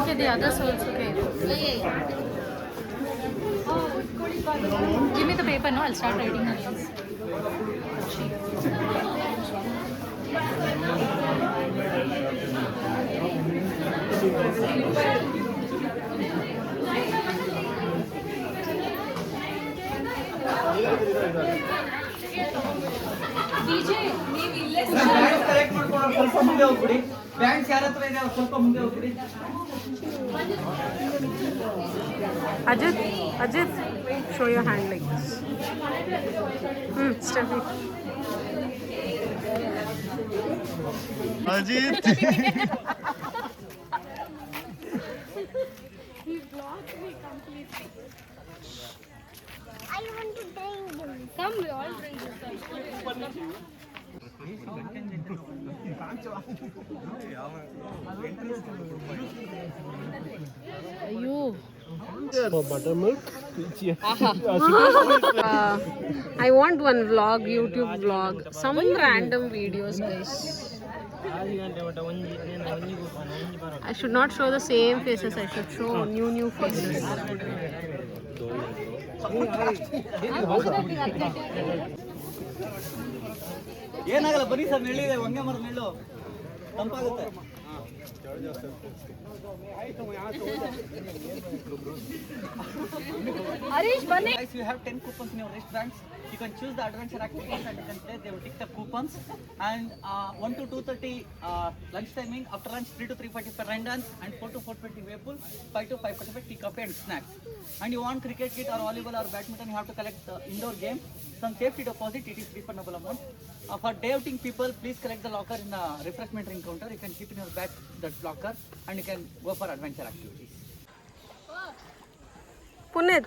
Okay, the others also okay. Give me the paper, no? I'll start writing the names. DJ, ನೀವು ಇಲ್ಲೇ correct ಮಾಡ್ಕೊಂಡು ಸ್ವಲ್ಪ ಮುಂದೆ ಹೋಗ್ಬಿಡಿ. ಬ್ಯಾಂಕ್ಸ್ ಯಾರ ಹತ್ರ ಇದೆ ಸ್ವಲ್ಪ ಮುಂದೆ ಹೋಗ್ಬಿಡಿ. Ajit, show your hand like this. Steffi. Ajit. He blocked me completely. I want to drink this. Come, we all drink this. ಅಯ್ಯೋ Buttermilk. I want one vlog, YouTube vlog, some random videos, guys. I should not show the same faces, I should show new faces. ಏನಾಗಲ್ಲ ಬನ್ನಿ sir, ನೆಳ್ಳಿದೆ, ಹೊಂಗೆ ಮರ ನೆಳ್ಳು ತಂಪಾಗುತ್ತೆ. Harish, bunny. Guys, you have 10 coupons in your wristbands. You can choose the adventure activities and you can play. They will tick the coupons. And 1 to 2:30 lunch timing. After lunch 3 to 3:45 rain dance, and 4 to 4:20 wave pool, 5 to 5:45 tea, coffee and snacks. And you want cricket kit or volleyball or badminton, you have to collect the indoor game. Some safety deposit, it is refundable amount. For day outing people, please collect the locker in the refreshment drink counter. You can keep in your bag that locker and you can go for adventure activities. Puneet.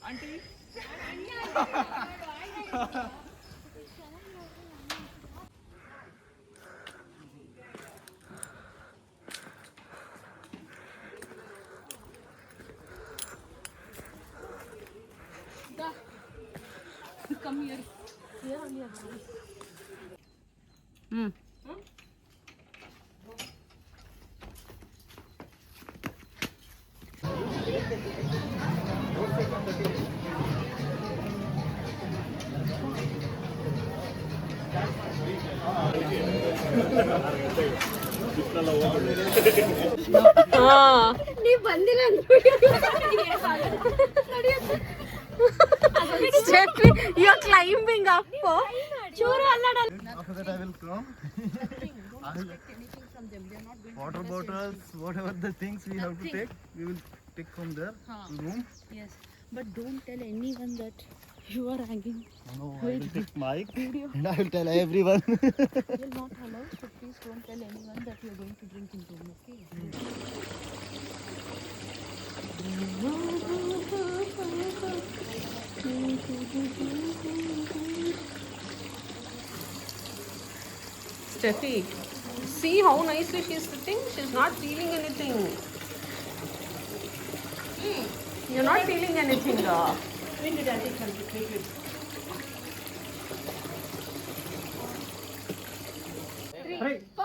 Auntie? Come here. Here only. ನೀವು ಬಂದಿಲ್ಲ Steffi, you're climbing up. Churu allada. After that I will come. Water bottles, whatever the things we have to take, we will take from there to room. Yes, but don't tell anyone that you are hanging. No, I will take mic and I will tell everyone. You're not allowed, so please don't tell anyone that you're going to drink in room, okay? Steffi, see how nicely she's sitting? She's not feeling anything. You're not feeling anything. When did I take her?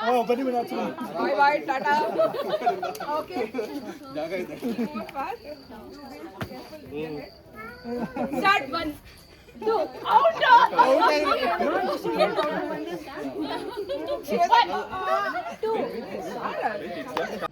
Oh, bani bana chalo. Bye bye, tata. Okay. Start 1, 2. Out. Out. 2.